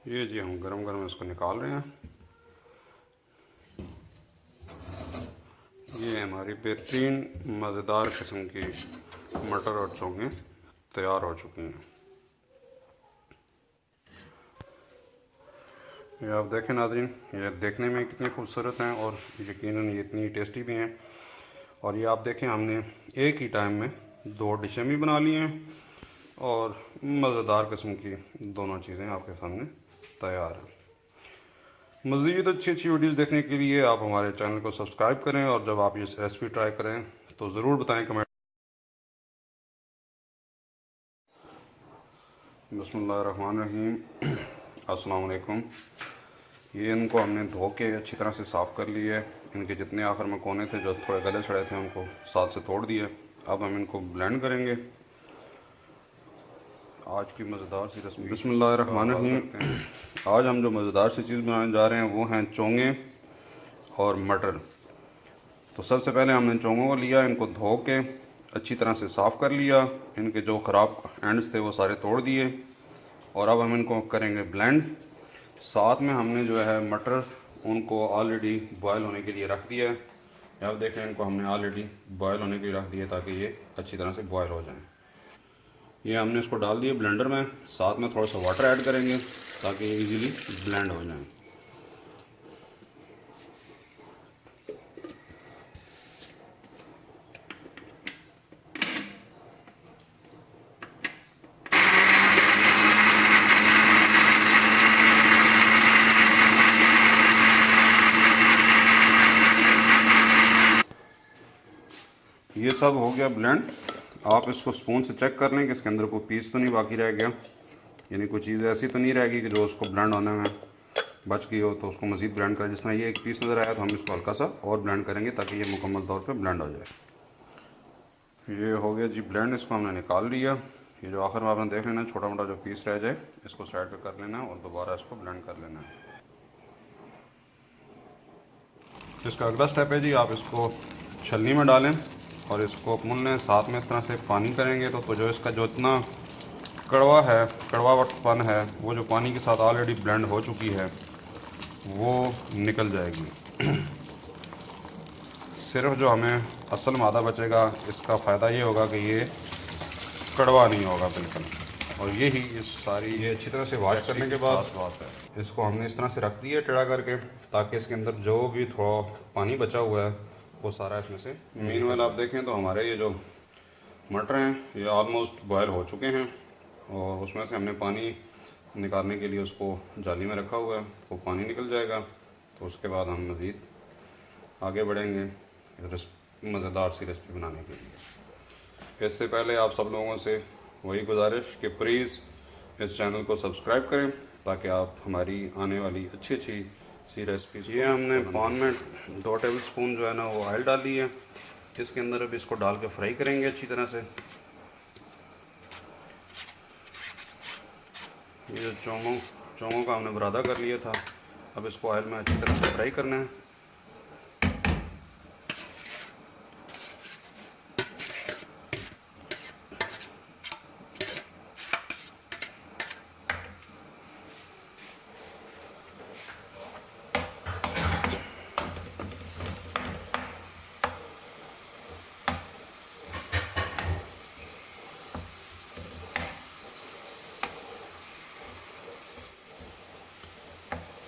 ये जी हम गरम गरम इसको निकाल रहे हैं। ये हमारी बेहतरीन मज़ेदार किस्म की मटर और चोंगे तैयार हो चुकी हैं। ये आप देखें नाज़रीन, ये देखने में कितनी खूबसूरत हैं और यकीनन ये इतनी टेस्टी भी हैं। और ये आप देखें, हमने एक ही टाइम में दो डिशें भी बना ली हैं और मज़ेदार किस्म की दोनों चीज़ें आपके सामने तैयार हैं। मज़ीद अच्छी अच्छी वीडियोज़ देखने के लिए आप हमारे चैनल को सब्सक्राइब करें और जब आप ये रेसिपी ट्राई करें तो ज़रूर बताएं कमेंट। बिस्मिल्लाहिर्रहमानिर्रहीम। अस्सलाम वालेकुम। ये इनको हमने धो के अच्छी तरह से साफ़ कर लिए है। इनके जितने आखिर में कोने थे जो थोड़े गले छड़े थे उनको साथ से तोड़ दिए। अब हम इनको ब्लेंड करेंगे। आज की मज़ेदार सी रेसिपी बिस्मिल्लाहिर्रहमानिर्रहीम। आज हम जो मज़ेदार सी चीज़ बनाने जा रहे हैं वो हैं चोंगे और मटर। तो सबसे पहले हमने चोंगों को लिया, इनको धो के अच्छी तरह से साफ़ कर लिया। इनके जो ख़राब एंड्स थे वो सारे तोड़ दिए और अब हम इनको करेंगे ब्लेंड। साथ में हमने जो है मटर उनको ऑलरेडी बॉयल होने के लिए रख दिया है। अब देखें, इनको हमने ऑलरेडी बॉयल होने के लिए रख दिया ताकि ये अच्छी तरह से बॉयल हो जाएं। ये हमने इसको डाल दिया ब्लेंडर में, साथ में थोड़ा सा वाटर ऐड करेंगे ताकि ये इजीली ब्लेंड हो जाएं। ये सब हो गया ब्लेंड। आप इसको स्पून से चेक कर लें कि इसके अंदर कोई पीस तो नहीं बाकी रह गया, यानी कोई चीज़ ऐसी तो नहीं रहेगी कि जो उसको ब्लेंड होने में बच गई हो, तो उसको मज़ीद ब्लेंड करें। जिस तरह ये एक पीस नज़र आया तो हम इसको हल्का सा और ब्लेंड करेंगे ताकि ये मुकम्मल तौर पे ब्लेंड हो जाए। ये हो गया जी ब्लेंड, इसको हमने निकाल लिया। ये जो आखिर में आपने देख लेना, छोटा मोटा जो पीस रह जाए इसको साइड पर कर लेना और दोबारा इसको ब्लेंड कर लेना है। इसका अगला स्टेप है जी, आप इसको छलनी में डालें और इसको मुन लें। साथ में इस तरह से पानी करेंगे तो जो इसका जो इतना कड़वापन है वो जो पानी के साथ ऑलरेडी ब्लेंड हो चुकी है वो निकल जाएगी। सिर्फ जो हमें असल मादा बचेगा, इसका फ़ायदा ये होगा कि ये कड़वा नहीं होगा बिल्कुल। और यही इस सारी ये अच्छी तरह से वॉश करने के बाद बात है, इसको हमने इस तरह से रख दिया टेढ़ा करके ताकि इसके अंदर जो भी थोड़ा पानी बचा हुआ है वो सारा इसमें से। मीनवाइल आप देखें तो हमारे ये जो मटर हैं ये ऑलमोस्ट बॉयल हो चुके हैं और उसमें से हमने पानी निकालने के लिए उसको जाली में रखा हुआ है, वो पानी निकल जाएगा। तो उसके बाद हम मज़ीद आगे बढ़ेंगे मज़ेदार सी रेसिपी बनाने के लिए। इससे पहले आप सब लोगों से वही गुजारिश कि प्लीज़ इस चैनल को सब्सक्राइब करें ताकि आप हमारी आने वाली अच्छी अच्छी सी रेसिपी। ये हमने पान में 2 टेबल स्पून जो है ना वो ऑयल डाल ली है। इसके अंदर अब इसको डाल के फ्राई करेंगे अच्छी तरह से। ये जो चोंगों का हमने बरादा कर लिया था, अब इसको ऑयल में अच्छी तरह से फ्राई करना है।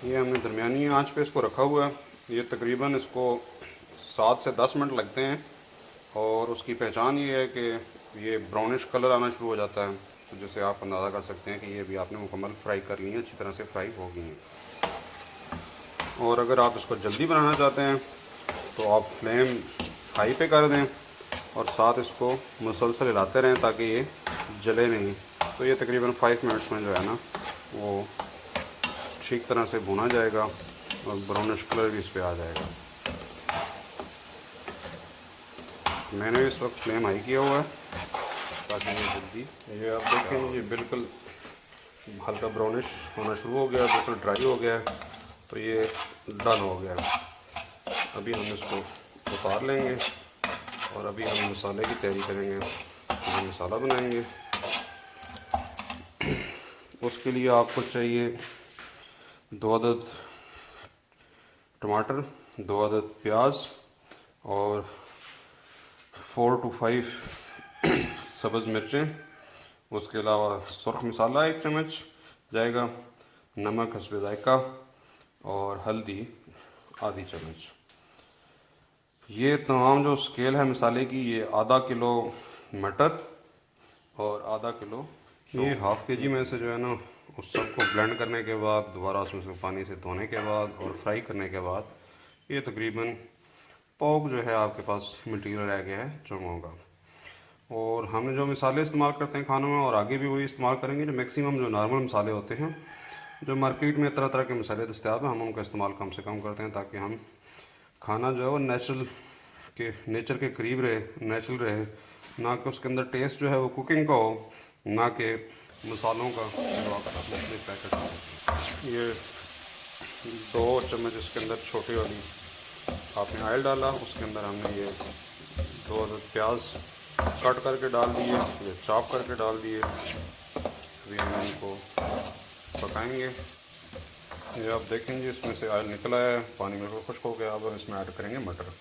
ये हमने दरमियानी आंच पे इसको रखा हुआ है। ये तकरीबन इसको 7 से 10 मिनट लगते हैं और उसकी पहचान ये है कि ये ब्राउनिश कलर आना शुरू हो जाता है। तो जैसे आप अंदाज़ा कर सकते हैं कि ये भी आपने मुकम्मल फ्राई कर ली है, अच्छी तरह से फ्राई हो गई हैं। और अगर आप इसको जल्दी बनाना चाहते हैं तो आप फ्लेम हाई पे कर दें और साथ इसको मुसलसल हिलाते रहें ताकि ये जले नहीं। तो ये तकरीबन 5 मिनट्स में जो है ना वो ठीक तरह से भुना जाएगा और ब्राउनिश कलर भी इस पर आ जाएगा। मैंने इस वक्त फ्लेम हाई किया हुआ है ताकि ये जल्दी, ये आप देखें ये बिल्कुल हल्का ब्राउनिश होना शुरू हो गया, बिल्कुल ड्राई हो गया है। तो ये डन हो गया। अभी हम इसको उतार लेंगे और अभी हम मसाले की तैयारी करेंगे। हम मसाला बनाएंगे। उसके लिए आपको चाहिए 2 अदद टमाटर, 2 अदद प्याज और 4 to 5 सब्ज़ मिर्चें। उसके अलावा सुरख मसाला 1 चम्मच जाएगा, नमक हस्बे ज़ायका और हल्दी आधी चम्मच। ये तमाम जो स्केल है मसाले की, ये आधा किलो मटर और आधा किलो, ये हाफ़ के जी में से जो है ना उस सबको ब्लेंड करने के बाद दोबारा उसमें से पानी से धोने के बाद और फ्राई करने के बाद ये तकरीबन पाव जो है आपके पास मटीरियल रह गया है चोंगों का। और हमने जो मसाले इस्तेमाल करते हैं खानों में और आगे भी वही इस्तेमाल करेंगे, जो मैक्सिमम जो नॉर्मल मसाले होते हैं, जो मार्केट में तरह तरह के मसाले दस्तियाब हैं, हम उनका इस्तेमाल कम से कम करते हैं ताकि हम खाना जो है वो नेचर के करीब रहे, नेचुरल रहे, ना कि उसके अंदर टेस्ट जो है वो कुकिंग का हो, ना कि मसालों का जो आप पैकेट। ये 2 चम्मच इसके अंदर छोटी वाली आपने ऑयल डाला, उसके अंदर हमने ये 2 अदद प्याज कट करके डाल दिए, ये चॉप करके डाल दिए। अभी हम इनको पकाएंगे। ये आप देखेंगे इसमें से ऑयल निकल आया है, पानी में खुश्क हो गया। अब हम इसमें ऐड करेंगे मटर।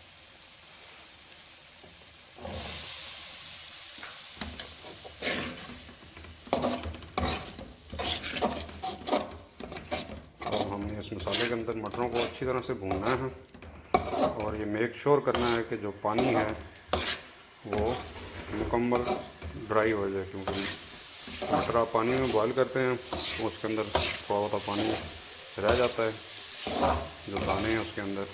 अब हमने इस मसाले के अंदर मटरों को अच्छी तरह से भूनना है और ये मेक श्योर करना है कि जो पानी है वो मुकम्मल ड्राई हो जाए, क्योंकि मटर आप पानी में बॉईल करते हैं तो उसके अंदर थोड़ा बहुत पानी रह जाता है, जो दाने हैं उसके अंदर।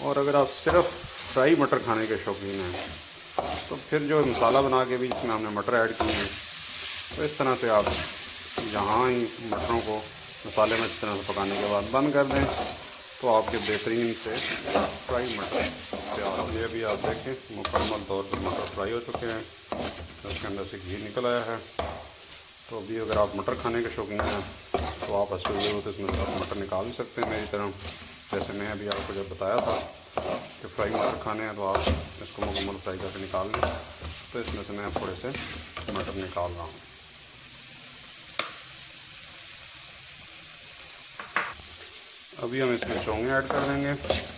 और अगर आप सिर्फ फ्राई मटर खाने के शौकीन हैं तो फिर जो मसाला बना के भी इसमें हमने मटर ऐड किए हैं, तो इस तरह से आप जहाँ ही मटरों को मसाले में इस तरह से पकाने के बाद बंद कर दें तो आपके बेहतरीन से फ्राई मटर तैयार। ये भी आप देखें मुकम्मल तौर पर मटर फ्राई हो चुके हैं, उसके अंदर से घी निकल आया है। तो अभी अगर आप मटर खाने के शौकीन हैं तो आप ऐसे ज़रूरत इसमें आप मटर निकाल भी सकते हैं मेरी तरह, जैसे मैं अभी आपको जब बताया था कि फ्राई मटर खाने हैं तो आप इसको मुकम्मल फ्राई करके निकाल लें। तो इसमें से मैं थोड़े से मटर निकाल रहा हूँ। अभी हम इसमें चोंगे ऐड कर देंगे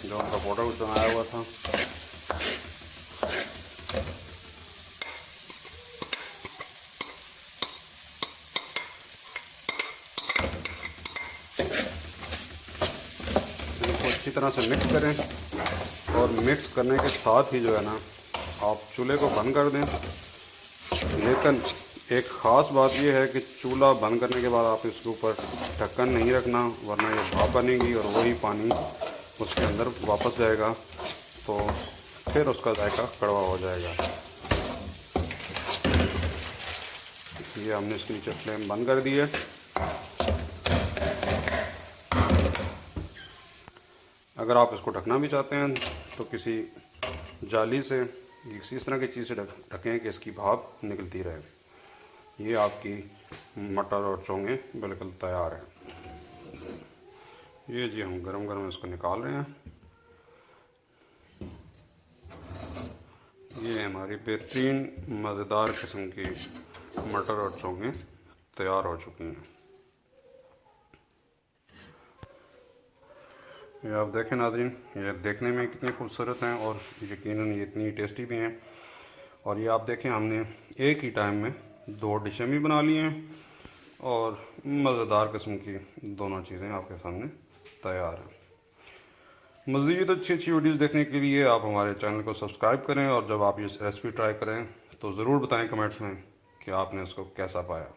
जो उनका पाउडर बनाया हुआ था। इनको अच्छी तरह से मिक्स करें और मिक्स करने के साथ ही जो है ना आप चूल्हे को बंद कर दें। लेकिन एक ख़ास बात यह है कि चूल्हा बंद करने के बाद आप इसके ऊपर ढक्कन नहीं रखना, वरना ये भाप बनेगी और वही पानी उसके अंदर वापस जाएगा तो फिर उसका जायका कड़वा हो जाएगा। ये हमने इसके नीचे फ्लेम बंद कर दी है। अगर आप इसको ढकना भी चाहते हैं तो किसी जाली से किसी इस तरह की चीज़ से ढकें कि इसकी भाप निकलती रहे। ये आपकी मटर और चोंगे बिल्कुल तैयार हैं। ये जी हम गरम गरम इसको निकाल रहे हैं। ये हमारी बेहतरीन मज़ेदार किस्म की मटर और चोंगे तैयार हो चुकी हैं। ये आप देखें नाज़रीन, ये देखने में कितनी खूबसूरत हैं और यकीनन ये इतनी टेस्टी भी हैं। और ये आप देखें हमने एक ही टाइम में 2 डिशें भी बना ली हैं और मज़ेदार किस्म की दोनों चीज़ें आपके सामने तैयार हैं। मज़ीद अच्छी अच्छी वीडियोस देखने के लिए आप हमारे चैनल को सब्सक्राइब करें और जब आप ये रेसिपी ट्राई करें तो ज़रूर बताएं कमेंट्स में कि आपने इसको कैसा पाया।